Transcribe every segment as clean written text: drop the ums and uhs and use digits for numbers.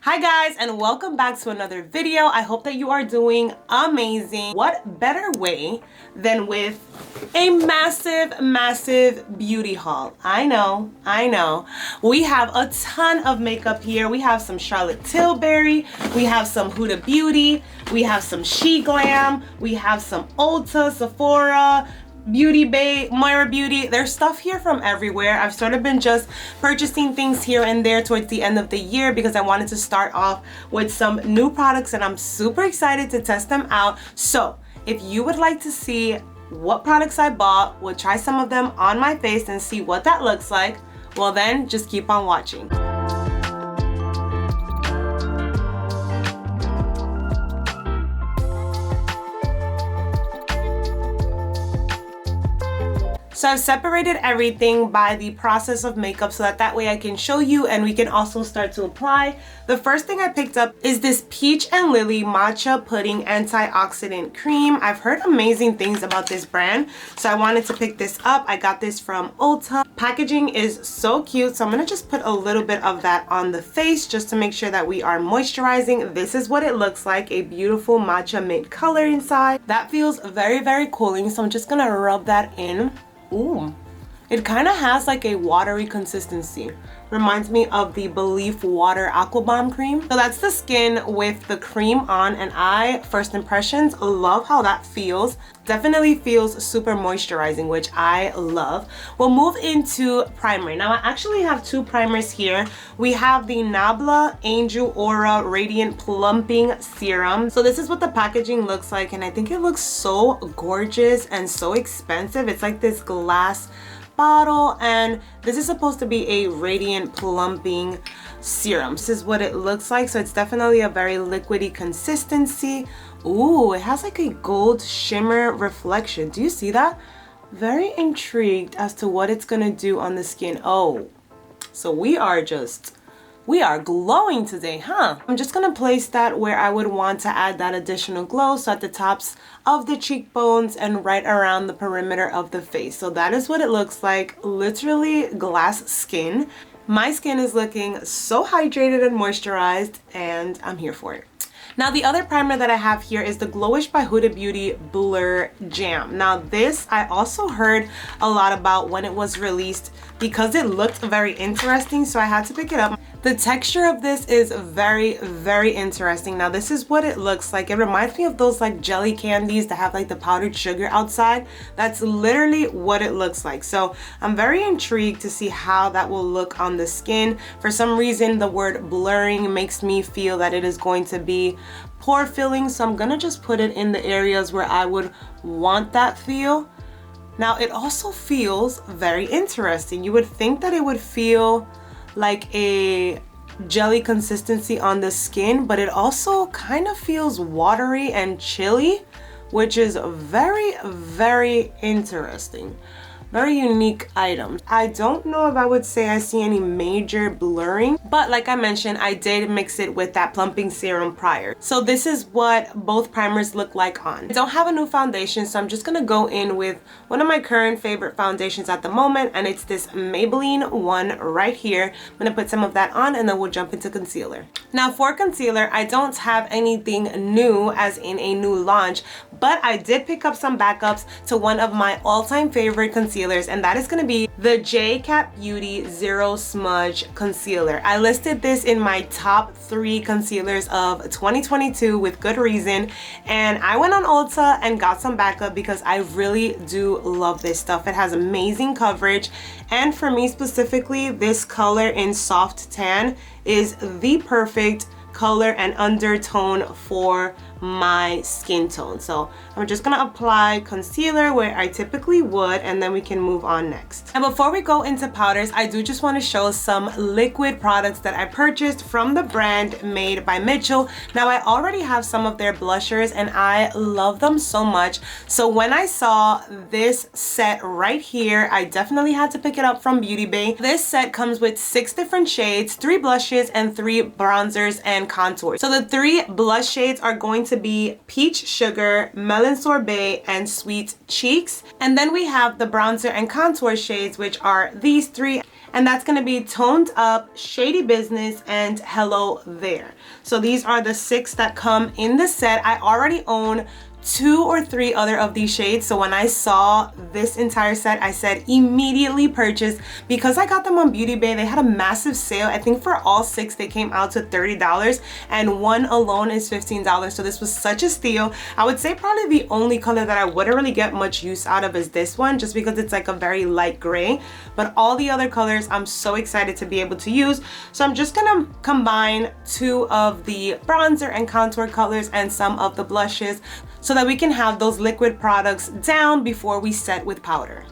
Hi guys, and welcome back to another video. I hope that you are doing amazing. What better way than with a massive beauty haul? I know. We have a ton of makeup here. We have some Charlotte Tilbury, we have some Huda Beauty, we have some Sheglam, we have some Ulta, Sephora, Beauty Bay, Moira Beauty. There's stuff here from everywhere. I've sort of been just purchasing things here and there towards the end of the year because I wanted to start off with some new products and I'm super excited to test them out. So if you would like to see what products I bought, we'll try some of them on my face and see what that looks like. Well then, just keep on watching. So I've separated everything by the process of makeup so that way I can show you and we can also start to apply. The first thing I picked up is this Peach and Lily Matcha Pudding Antioxidant Cream. I've heard amazing things about this brand, so I wanted to pick this up. I got this from Ulta. Packaging is so cute, so I'm gonna just put a little bit of that on the face just to make sure that we are moisturizing. This is what it looks like, a beautiful matcha mint color inside. That feels very cooling, so I'm just gonna rub that in. Ooh, it kind of has like a watery consistency. Reminds me of the Belief Water Aqua Bomb cream. So that's the skin with the cream on, and first impressions, love how that feels. Definitely feels super moisturizing, which I love. We'll move into primer. Now I actually have two primers here. We have the Nabla Angel Aura Radiant Plumping Serum. So this is what the packaging looks like, and I think it looks so gorgeous and so expensive. It's like this glass bottle, and this is supposed to be a radiant plumping serum. This is what it looks like, so it's definitely a very liquidy consistency. Ooh, it has like a gold shimmer reflection. Do you see that? Very intrigued as to what it's gonna do on the skin. Oh, so we are glowing today, huh? I'm just gonna place that where I would want to add that additional glow, so at the tops of the cheekbones and right around the perimeter of the face. So that is what it looks like, literally glass skin. My skin is looking so hydrated and moisturized, and I'm here for it. Now the other primer that I have here is the Glowish by Huda Beauty Blur Jam. Now this I also heard a lot about when it was released because it looked very interesting, so I had to pick it up. The texture of this is very interesting. Now this is what it looks like. It reminds me of those like jelly candies that have like the powdered sugar outside. That's literally what it looks like. So I'm very intrigued to see how that will look on the skin. For some reason the word blurring makes me feel that it is going to be pore filling, so I'm gonna just put it in the areas where I would want that feel. Now it also feels very interesting. You would think that it would feel like a jelly consistency on the skin, but it also kind of feels watery and chilly, which is very interesting. Very unique item. I don't know if I would say I see any major blurring, but like I mentioned, I did mix it with that plumping serum prior. So this is what both primers look like on. I don't have a new foundation, so I'm just gonna go in with one of my current favorite foundations at the moment, and it's this Maybelline one right here. I'm gonna put some of that on and then we'll jump into concealer. Now for concealer, I don't have anything new as in a new launch, but I did pick up some backups to one of my all-time favorite concealers, and that is going to be the J-Cat Beauty Zero Smudge Concealer. I listed this in my top 3 concealers of 2022 with good reason, and I went on Ulta and got some backup because I really do love this stuff. It has amazing coverage, and for me specifically, this color in soft tan is the perfect color and undertone for my skin tone. So I'm just gonna apply concealer where I typically would, and then we can move on next. And before we go into powders, I do just want to show some liquid products that I purchased from the brand Made by Mitchell. Now I already have some of their blushers and I love them so much, so when I saw this set right here, I definitely had to pick it up from Beauty Bay. This set comes with 6 different shades, 3 blushes and 3 bronzers and contours. So the 3 blush shades are going to be Peach Sugar, Melon Sorbet, and Sweet Cheeks. And then we have the bronzer and contour shades, which are these 3. and that's going to be Toned Up, Shady Business, and Hello There. So these are the 6 that come in the set. I already own 2 or 3 other of these shades, so when I saw this entire set, I said immediately purchase, because I got them on Beauty Bay. They had a massive sale. I think for all 6 they came out to $30, and one alone is $15, so this was such a steal. I would say probably the only color that I wouldn't really get much use out of is this one, just because it's like a very light gray, but all the other colors I'm so excited to be able to use. So I'm just gonna combine 2 of the bronzer and contour colors and some of the blushes, so that we can have those liquid products down before we set with powder.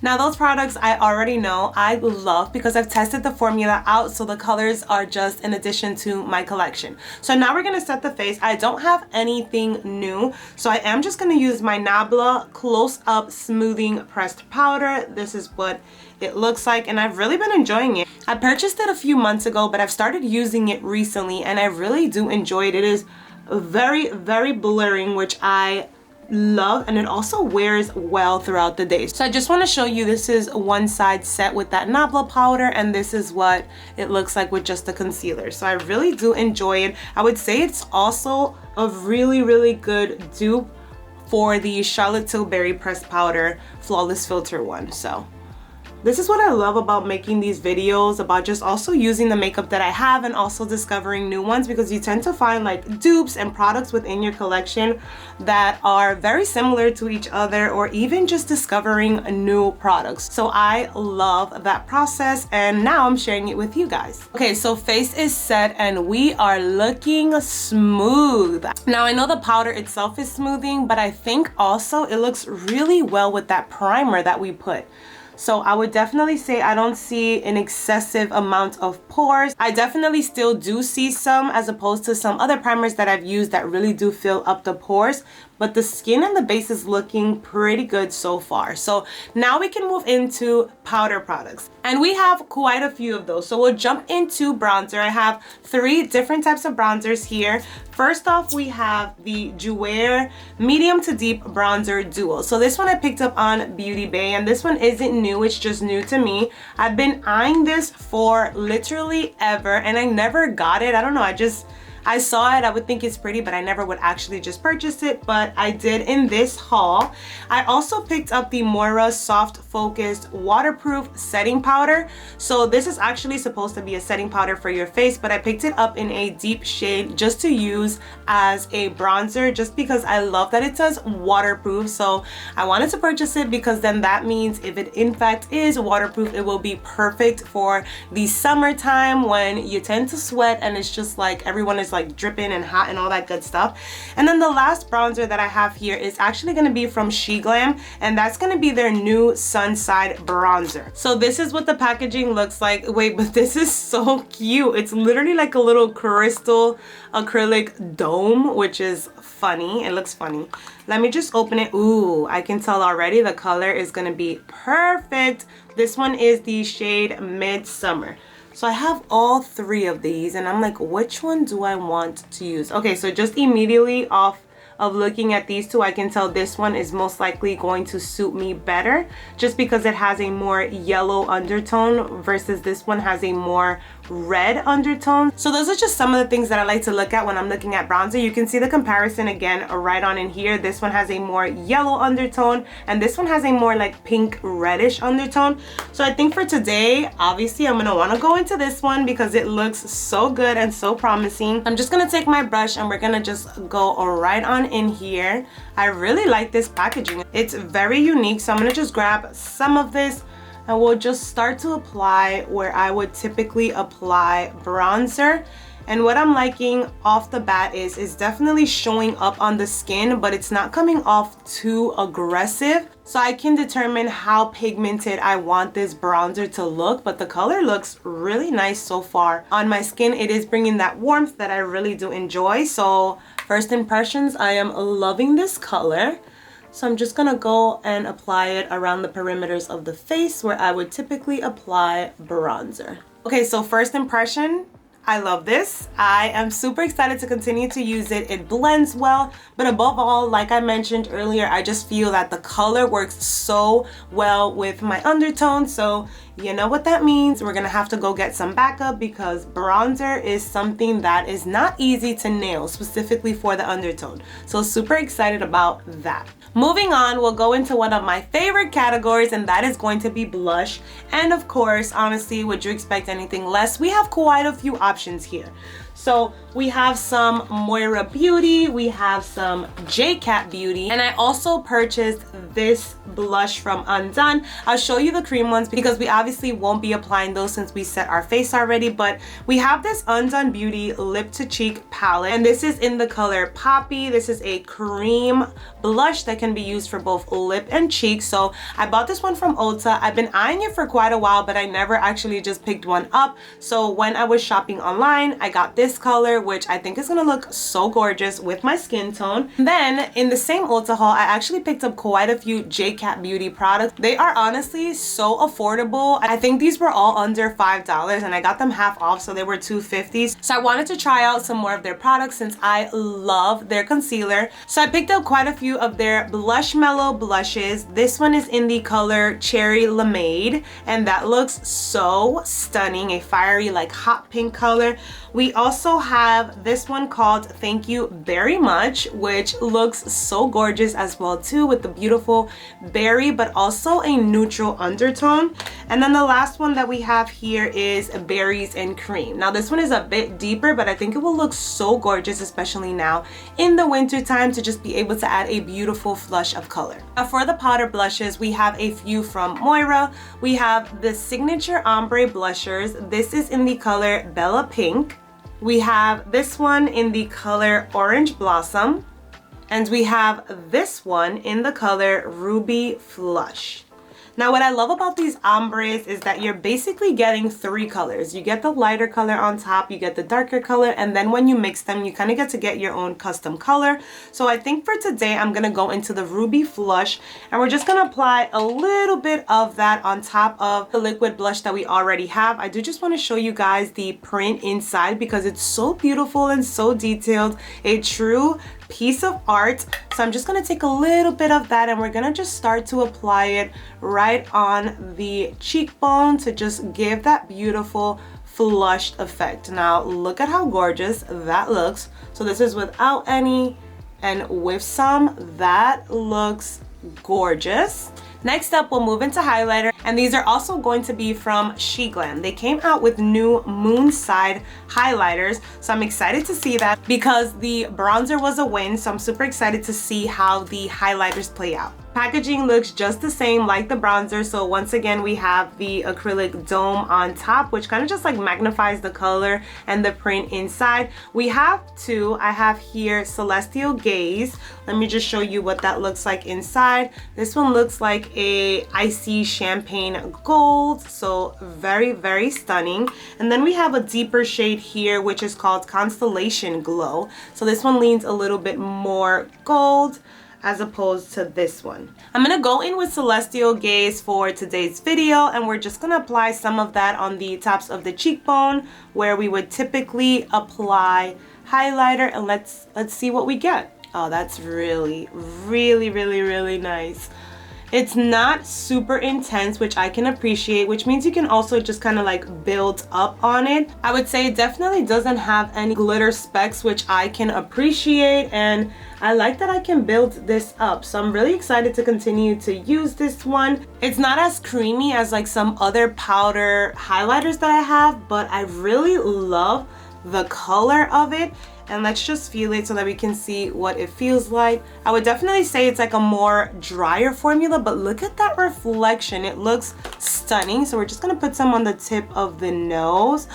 Now those products I already know I love because I've tested the formula out, so the colors are just an addition to my collection. So now we're gonna set the face. I don't have anything new, so I am just gonna use my Nabla Close Up Smoothing Pressed Powder. This is what it looks like, and I've really been enjoying it. I purchased it a few months ago, but I've started using it recently, and I really do enjoy it. It is very, very blurring, which I love, and it also wears well throughout the day. So I just want to show you, this is one side set with that Nabla powder, and this is what it looks like with just the concealer. So I really do enjoy it. I would say it's also a really, really good dupe for the Charlotte Tilbury pressed powder flawless filter one. So this is what I love about making these videos, about just also using the makeup that I have and also discovering new ones, because you tend to find like dupes and products within your collection that are very similar to each other, or even just discovering new products. So I love that process, and now I'm sharing it with you guys. Okay, so face is set and we are looking smooth. Now I know the powder itself is smoothing, but I think also it looks really well with that primer that we put. So I would definitely say I don't see an excessive amount of pores. I definitely still do see some, as opposed to some other primers that I've used that really do fill up the pores. But the skin and the base is looking pretty good so far. So now we can move into powder products. And we have quite a few of those. So we'll jump into bronzer. I have 3 different types of bronzers here. First off, we have the Jouer Medium to Deep Bronzer Duo. So this one I picked up on Beauty Bay, and this one isn't new, it's just new to me. I've been eyeing this for literally ever, and I never got it. I don't know, I saw it, I would think it's pretty, but I never would actually just purchase it, but I did in this haul. I also picked up the Moira Soft Focused Waterproof Setting Powder. So this is actually supposed to be a setting powder for your face, but I picked it up in a deep shade just to use as a bronzer, just because I love that it says waterproof. So I wanted to purchase it because then that means if it in fact is waterproof, it will be perfect for the summertime when you tend to sweat and it's just like everyone is like dripping and hot and all that good stuff. And then the last bronzer that I have here is actually going to be from Sheglam, and that's going to be their new Sunside bronzer. So this is what the packaging looks like. Wait, but this is so cute. It's literally like a little crystal acrylic dome, which is funny. It looks funny. Let me just open it. Ooh, I can tell already the color is going to be perfect. This one is the shade Midsummer. So I have all 3 of these, and I'm like, which one do I want to use? Okay, so just immediately off of looking at these 2, I can tell this one is most likely going to suit me better, just because it has a more yellow undertone versus this one has a more red undertone. So those are just some of the things that I like to look at when I'm looking at bronzer. You can see the comparison again right on in here. This one has a more yellow undertone, and this one has a more like pink reddish undertone. So I think for today, obviously I'm gonna want to go into this one because it looks so good and so promising. I'm just gonna take my brush and we're gonna just go right on in here. I really like this packaging. It's very unique, so I'm gonna just grab some of this and we'll just start to apply where I would typically apply bronzer. And what I'm liking off the bat is it's definitely showing up on the skin, but it's not coming off too aggressive. So I can determine how pigmented I want this bronzer to look, but the color looks really nice so far. On my skin, it is bringing that warmth that I really do enjoy. So first impressions, I am loving this color. So I'm just gonna go and apply it around the perimeters of the face where I would typically apply bronzer. Okay, so first impression, I love this. I am super excited to continue to use it. It blends well, but above all, like I mentioned earlier, I just feel that the color works so well with my undertone. So you know what that means. We're gonna have to go get some backup because bronzer is something that is not easy to nail, specifically for the undertone. So super excited about that. Moving on, we'll go into one of my favorite categories, and that is going to be blush. And of course, honestly, would you expect anything less? We have quite a few options here. So we have some Moira Beauty, we have some J-Cat Beauty, and I also purchased this blush from Undone. I'll show you the cream ones because we obviously won't be applying those since we set our face already, but we have this Undone Beauty Lip to Cheek palette, and this is in the color Poppy. This is a cream blush that can be used for both lip and cheek. So I bought this one from Ulta. I've been eyeing it for quite a while, but I never actually just picked one up. So when I was shopping online, I got this color, which I think is gonna look so gorgeous with my skin tone. Then in the same Ulta haul, I actually picked up quite a few J-Cat Beauty products. They are honestly so affordable. I think these were all under $5 and I got them half off, so they were $2.50. So I wanted to try out some more of their products since I love their concealer. So I picked up quite a few of their Blush Mellow blushes. This one is in the color Cherry Lemonade, and that looks so stunning, a fiery like hot pink color. We also have this one called Thank You Very Much, which looks so gorgeous as well too, with the beautiful berry but also a neutral undertone. And then the last one that we have here is Berries and Cream. Now this one is a bit deeper, but I think it will look so gorgeous, especially now in the winter time, to just be able to add a beautiful flush of color. Now for the powder blushes, we have a few from Moira. We have the Signature Ombre blushers. This is in the color Bella Pink. We have this one in the color Orange Blossom, and we have this one in the color Ruby Flush. Now what I love about these ombres is that you're basically getting three colors. You get the lighter color on top, you get the darker color, and then when you mix them, you kind of get to get your own custom color. So I think for today, I'm gonna go into the Ruby Flush, and we're just gonna apply a little bit of that on top of the liquid blush that we already have. I do just wanna show you guys the print inside because it's so beautiful and so detailed. A true piece of art. So I'm just gonna take a little bit of that and we're gonna just start to apply it right on the cheekbone to just give that beautiful flushed effect. Now look at how gorgeous that looks. So this is without any, and with some. That looks gorgeous. Next up, we'll move into highlighter, and these are also going to be from Sheglam. They came out with new moon side highlighters, so I'm excited to see that because the bronzer was a win, so I'm super excited to see how the highlighters play out. Packaging looks just the same like the bronzer, so once again we have the acrylic dome on top, which kind of just like magnifies the color and the print inside. We have two. I have here Celestial Gaze. Let me just show you what that looks like inside. This one looks like a icy champagne gold, so very, very stunning. And then we have a deeper shade here, which is called Constellation Glow. So this one leans a little bit more gold as opposed to this one. I'm gonna go in with Celestial Gaze for today's video, and we're just gonna apply some of that on the tops of the cheekbone where we would typically apply highlighter, and let's see what we get. Oh, that's really, really, really, really nice. It's not super intense, which I can appreciate, which means you can also just kind of like build up on it. I would say it definitely doesn't have any glitter specks, which I can appreciate, and I like that I can build this up. So I'm really excited to continue to use this one. It's not as creamy as like some other powder highlighters that I have, but I really love the color of it. And let's just feel it so that we can see what it feels like. I would definitely say it's like a more drier formula, but look at that reflection. It looks stunning. So we're just gonna put some on the tip of the nose.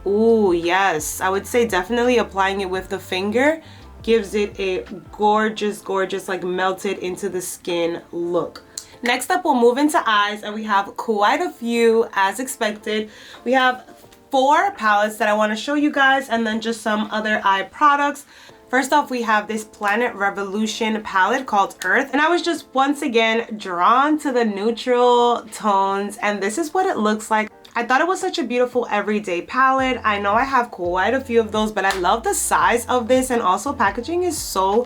Ooh, yes. I would say definitely applying it with the finger gives it a gorgeous, gorgeous, like melted into the skin look. Next up, we'll move into eyes, and we have quite a few as expected. We have 4 palettes that I want to show you guys, and then just some other eye products. First off, we have this Planet Revolution palette called Earth, and I was just once again drawn to the neutral tones, and this is what it looks like. I thought it was such a beautiful everyday palette. I know I have quite a few of those, but I love the size of this, and also packaging is so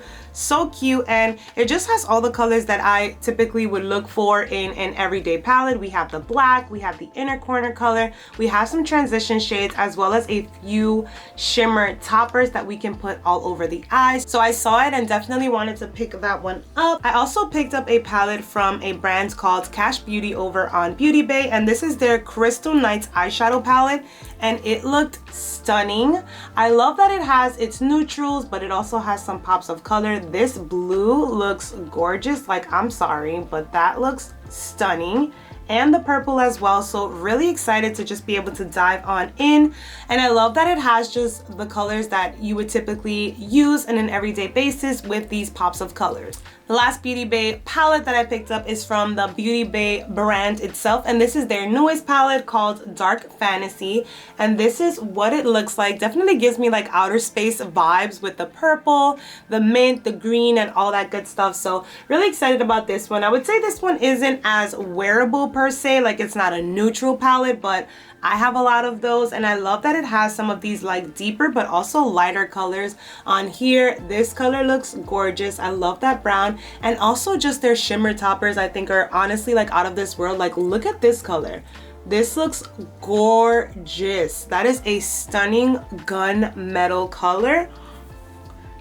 cute, and it just has all the colors that I typically would look for in an everyday palette. We have the black, we have the inner corner color, we have some transition shades, as well as a few shimmer toppers that we can put all over the eyes. So I saw it and definitely wanted to pick that one up. I also picked up a palette from a brand called Cash Beauty over on Beauty Bay, and this is their Crystal Nights eyeshadow palette, and it looked stunning. I love that it has its neutrals, but it also has some pops of color. This blue looks gorgeous. Like, I'm sorry, but that looks stunning. And the purple as well. So really excited to just be able to dive on in. And I love that it has just the colors that you would typically use on an everyday basis with these pops of colors. The last Beauty Bay palette that I picked up is from the Beauty Bay brand itself, and this is their newest palette called Dark Fantasy, and this is what it looks like. Definitely gives me like outer space vibes with the purple, the mint, the green, and all that good stuff. So really excited about this one. I would say this one isn't as wearable per se, like it's not a neutral palette, but I have a lot of those, and I love that it has some of these like deeper but also lighter colors on here. This color looks gorgeous. I love that brown, and also just their shimmer toppers I think are honestly like out of this world. Like, look at this color. This looks gorgeous. That is a stunning gunmetal color.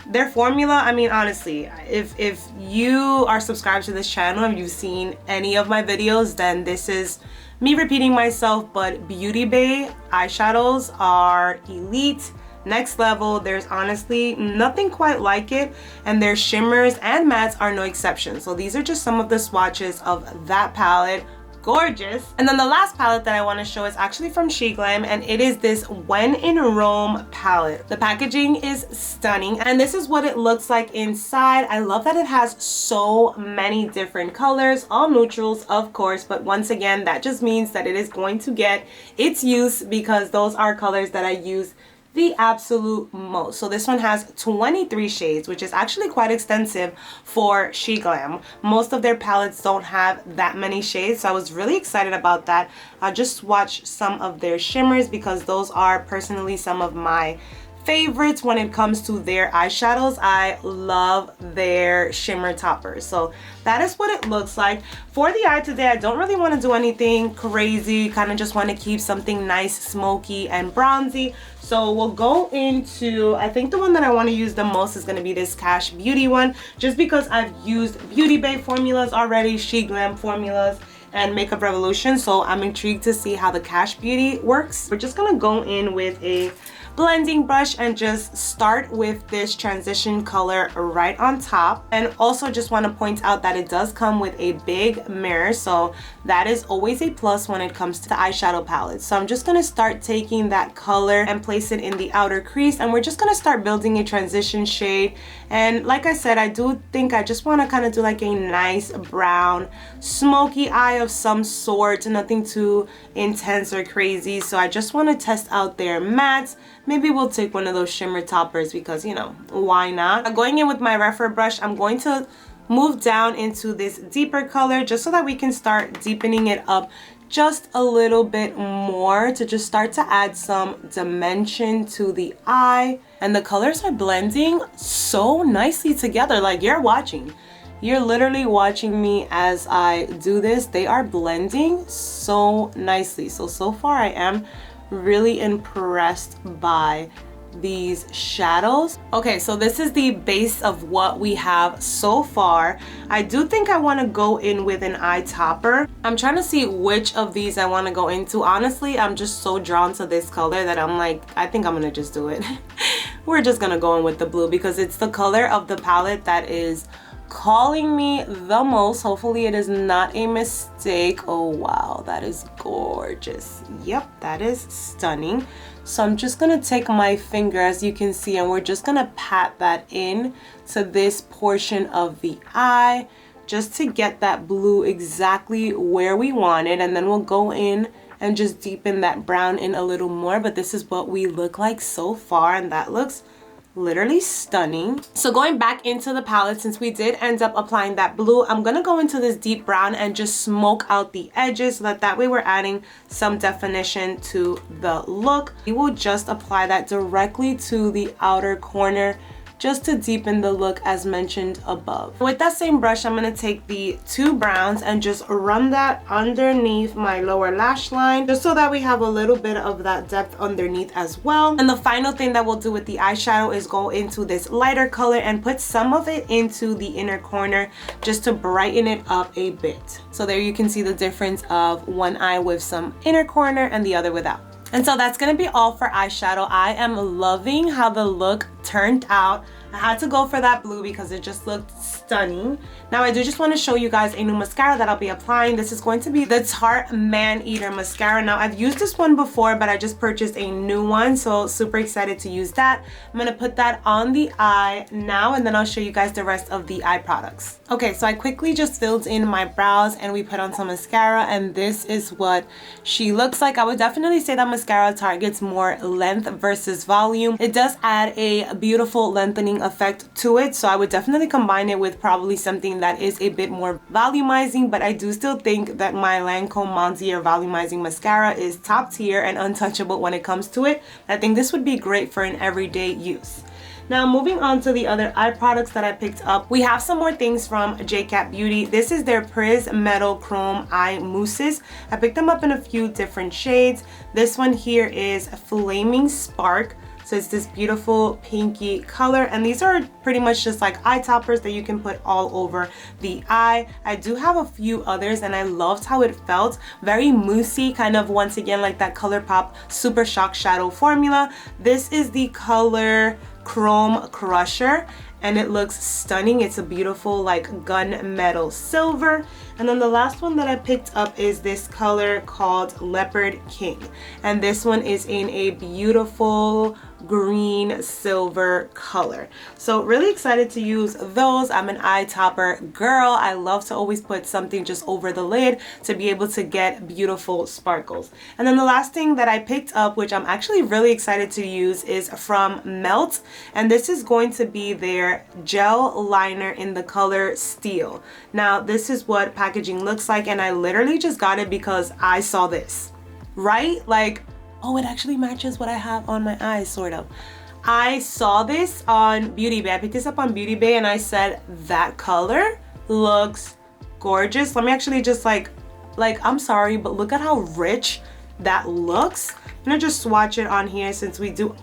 Their formula, I mean, honestly, if you are subscribed to this channel and you've seen any of my videos, then this is me repeating myself, but Beauty Bay eyeshadows are elite, next level. There's honestly nothing quite like it, and their shimmers and mattes are no exception. So these are just some of the swatches of that palette. Gorgeous. And then the last palette that I want to show is actually from Sheglam, and it is this When in Rome palette. The packaging is stunning, and this is what it looks like inside. I love that it has so many different colors, all neutrals of course, but once again that just means that it is going to get its use because those are colors that I use the absolute most. So this one has 23 shades, which is actually quite extensive for Sheglam. Most of their palettes don't have that many shades, so I was really excited about that. I just watched some of their shimmers because those are personally some of my favorites when it comes to their eyeshadows. I love their shimmer toppers. So that is what it looks like. For the eye today, I don't really want to do anything crazy, kind of just want to keep something nice, smoky, and bronzy. So we'll go into, I think the one that I want to use the most is going to be this Cash Beauty one, just because I've used Beauty Bay formulas already, Sheglam formulas, and Makeup Revolution. So I'm intrigued to see how the Cash Beauty works. We're just going to go in with a blending brush and just start with this transition color right on top. And also just want to point out that it does come with a big mirror, so that is always a plus when it comes to the eyeshadow palette. So I'm just going to start taking that color and place it in the outer crease, and we're just going to start building a transition shade. And like I said, I do think I just want to kind of do like a nice brown smoky eye of some sort, nothing too intense or crazy. So I just want to test out their mattes. Maybe we'll take one of those shimmer toppers because, you know, why not? Going in with my refer brush, I'm going to move down into this deeper color just so that we can start deepening it up just a little bit more to just start to add some dimension to the eye. And the colors are blending so nicely together. Like, you're watching. You're literally watching me as I do this. They are blending so nicely. So far I am really impressed by these shadows. Okay, so this is the base of what we have so far. I do think I want to go in with an eye topper. I'm trying to see which of these I want to go into. Honestly, I'm just so drawn to this color that I'm like, I think I'm gonna just do it. We're just gonna go in with the blue because it's the color of the palette that is calling me the most. Hopefully it is not a mistake. Oh wow, that is gorgeous. Yep, that is stunning. So I'm just gonna take my finger, as you can see, and we're just gonna pat that in to this portion of the eye just to get that blue exactly where we want it, and then we'll go in and just deepen that brown in a little more. But this is what we look like so far, and that looks literally stunning. So going back into the palette, since we did end up applying that blue, I'm gonna go into this deep brown and just smoke out the edges so that way we're adding some definition to the look. We will just apply that directly to the outer corner just to deepen the look as mentioned above. With that same brush, I'm gonna take the two browns and just run that underneath my lower lash line, just so that we have a little bit of that depth underneath as well. And the final thing that we'll do with the eyeshadow is go into this lighter color and put some of it into the inner corner just to brighten it up a bit. So there you can see the difference of one eye with some inner corner and the other without. And so that's gonna be all for eyeshadow. I am loving how the look turned out. I had to go for that blue because it just looked stunning. Now I do just want to show you guys a new mascara that I'll be applying. This is going to be the Tarte Man Eater mascara. Now I've used this one before, but I just purchased a new one, so super excited to use that. I'm gonna put that on the eye now, and then I'll show you guys the rest of the eye products. Okay, so I quickly just filled in my brows and we put on some mascara, and this is what she looks like. I would definitely say that mascara targets more length versus volume. It does add a beautiful lengthening effect to it, so I would definitely combine it with probably something that is a bit more volumizing, but I do still think that my Lancome Montier volumizing mascara is top tier and untouchable when it comes to it. I think this would be great for an everyday use. Now moving on to the other eye products that I picked up, we have some more things from JCat Beauty. This is their Pris Metal Chrome Eye Mousses. I picked them up in a few different shades. This one here is Flaming Spark. So it's this beautiful pinky color, and these are pretty much just like eye toppers that you can put all over the eye. I do have a few others and I loved how it felt. Very moussey, kind of once again like that ColourPop Super Shock Shadow formula. This is the color Chrome Crusher and it looks stunning. It's a beautiful like gunmetal silver. And then the last one that I picked up is this color called Leopard King, and this one is in a beautiful green silver color. So really excited to use those. I'm an eye topper girl. I love to always put something just over the lid to be able to get beautiful sparkles. And then the last thing that I picked up, which I'm actually really excited to use, is from Melt, and this is going to be their gel liner in the color Steel. Now this is what packaging looks like, and I literally just got it because I saw this, right? Like, oh, it actually matches what I have on my eyes, sort of. I saw this on Beauty Bay. I picked this up on Beauty Bay and I said, that color looks gorgeous. Let me actually just like I'm sorry, but look at how rich that looks. I'm gonna just swatch it on here since we do.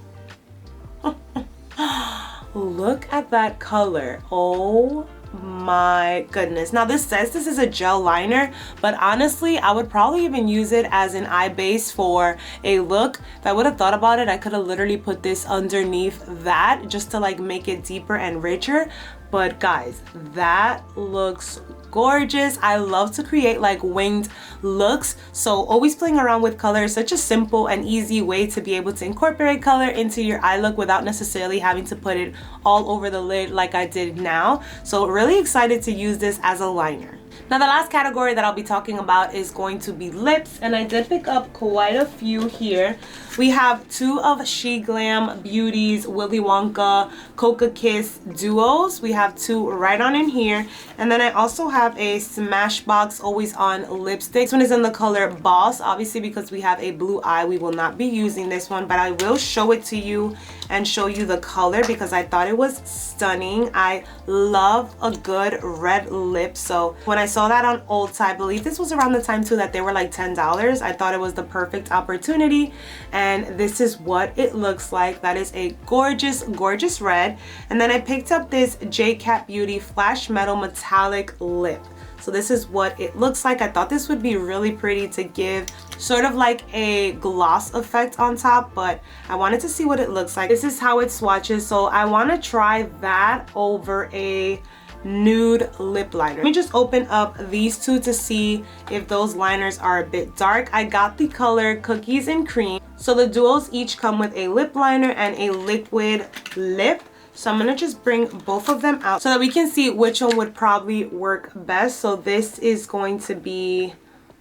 Look at that color. Oh my goodness. Now this says this is a gel liner, but honestly I would probably even use it as an eye base for a look. If I would have thought about it, I could have literally put this underneath that just to like make it deeper and richer. But guys, that looks gorgeous. I love to create like winged looks, so always playing around with color is such a simple and easy way to be able to incorporate color into your eye look without necessarily having to put it all over the lid like I did now. So really excited to use this as a liner. Now the last category that I'll be talking about is going to be lips, and I did pick up quite a few here. We have two of Sheglam Beauty's Willy Wonka Coca Kiss duos. We have two right on in here, and then I also have a Smashbox Always On lipstick. This one is in the color Boss. Obviously because we have a blue eye, we will not be using this one, but I will show it to you and show you the color because I thought it was stunning. I love a good red lip, so when I saw that on Ulta, I believe this was around the time too that they were like $10. I thought it was the perfect opportunity, and this is what it looks like. That is a gorgeous, gorgeous red. And then I picked up this JCat Beauty Flash Metal Metallic Lip. So this is what it looks like. I thought this would be really pretty to give sort of like a gloss effect on top, but I wanted to see what it looks like. This is how it swatches, so I want to try that over a nude lip liner. Let me just open up these two to see if those liners are a bit dark. I got the color Cookies and Cream. So the duos each come with a lip liner and a liquid lip. So I'm gonna just bring both of them out so that we can see which one would probably work best. So this is going to be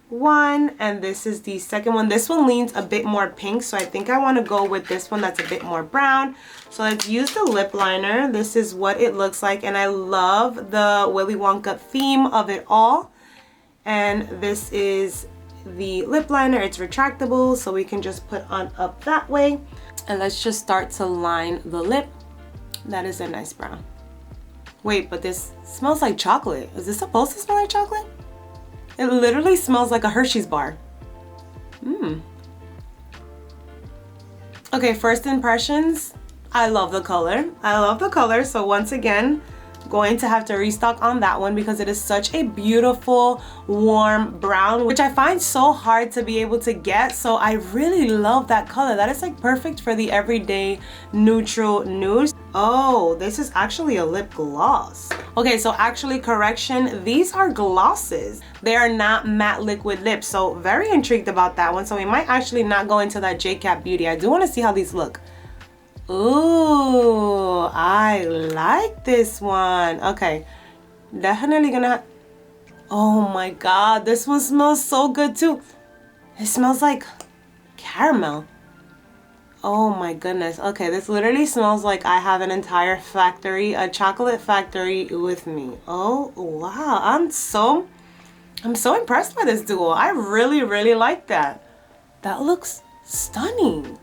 one, and this is the second one. This one leans a bit more pink, so I think I want to go with this one that's a bit more brown. So let's use the lip liner. This is what it looks like, and I love the Willy Wonka theme of it all. And this is the lip liner. It's retractable, so we can just put on up that way. And let's just start to line the lip. That is a nice brown. Wait, but this smells like chocolate. Is this supposed to smell like chocolate? It literally smells like a Hershey's bar. Okay, first impressions. I love the color. I love the color. So once again, going to have to restock on that one because it is such a beautiful warm brown, which I find so hard to be able to get. So I really love that color. That is like perfect for the everyday neutral nude. Oh, this is actually a lip gloss. Okay, so actually correction, these are glosses. They are not matte liquid lips. So very intrigued about that one. So we might actually not go into that JCat Beauty. I do want to see how these look. Ooh, I like this one. Okay, definitely gonna. Oh my God, this one smells so good too. It smells like caramel. Oh my goodness. Okay, this literally smells like I have an entire factory, a chocolate factory with me. Oh wow, I'm so impressed by this duo. I really like that. That looks stunning.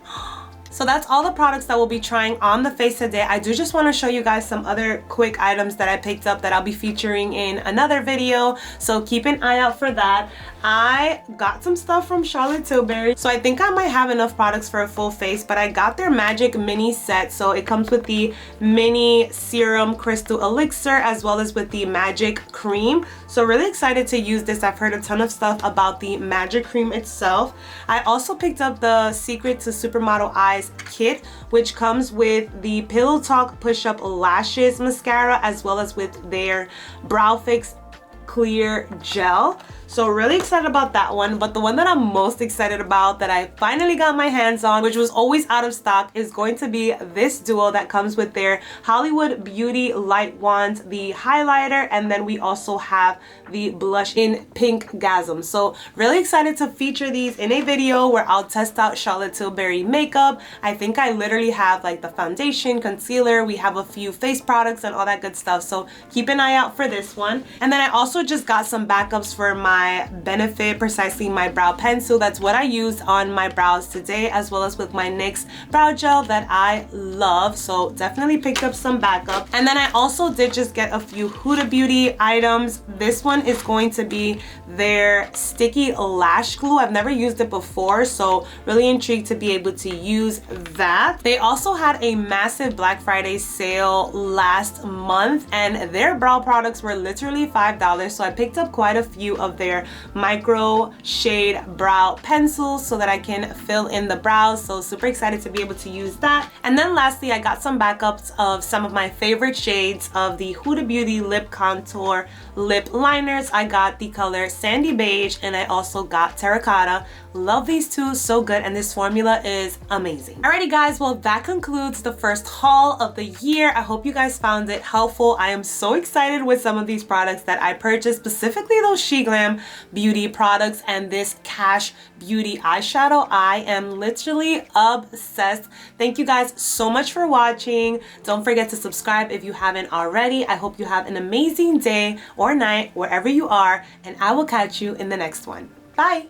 So that's all the products that we'll be trying on the face today. I do just want to show you guys some other quick items that I picked up that I'll be featuring in another video. So keep an eye out for that. I got some stuff from Charlotte Tilbury. So I think I might have enough products for a full face, but I got their Magic Mini set. So it comes with the Mini Serum Crystal Elixir as well as with the Magic Cream. So really excited to use this. I've heard a ton of stuff about the Magic Cream itself. I also picked up the Secret to Supermodel Eyes kit, which comes with the Pillow Talk Push-Up Lashes Mascara as well as with their Brow Fix Clear Gel. So really excited about that one, but the one that I'm most excited about that I finally got my hands on, which was always out of stock, is going to be this duo that comes with their Hollywood Beauty Light Wand, the highlighter, and then we also have the blush in Pink Gasm. So really excited to feature these in a video where I'll test out Charlotte Tilbury makeup. I think I literally have like the foundation, concealer, we have a few face products and all that good stuff. So keep an eye out for this one. And then I also just got some backups for my Benefit Precisely My Brow Pencil. That's what I used on my brows today, as well as with my NYX brow gel that I love. So definitely picked up some backup. And then I also did just get a few Huda Beauty items. This one is going to be their sticky lash glue. I've never used it before, so really intrigued to be able to use that. They also had a massive Black Friday sale last month and their brow products were literally $5. So I picked up quite a few of their micro shade brow pencils so that I can fill in the brows. So super excited to be able to use that. And then lastly, I got some backups of some of my favorite shades of the Huda Beauty Lip Contour Lip Liners. I got the color Sandy Beige and I also got Terracotta. Love these two, so good, and this formula is amazing. Alrighty guys, well that concludes the first haul of the year. I hope you guys found it helpful. I am so excited with some of these products that I purchased, specifically those Sheglam beauty products and this Cash Beauty eyeshadow. I am literally obsessed. Thank you guys so much for watching. Don't forget to subscribe if you haven't already. I hope you have an amazing day or night wherever you are, and I will catch you in the next one. Bye!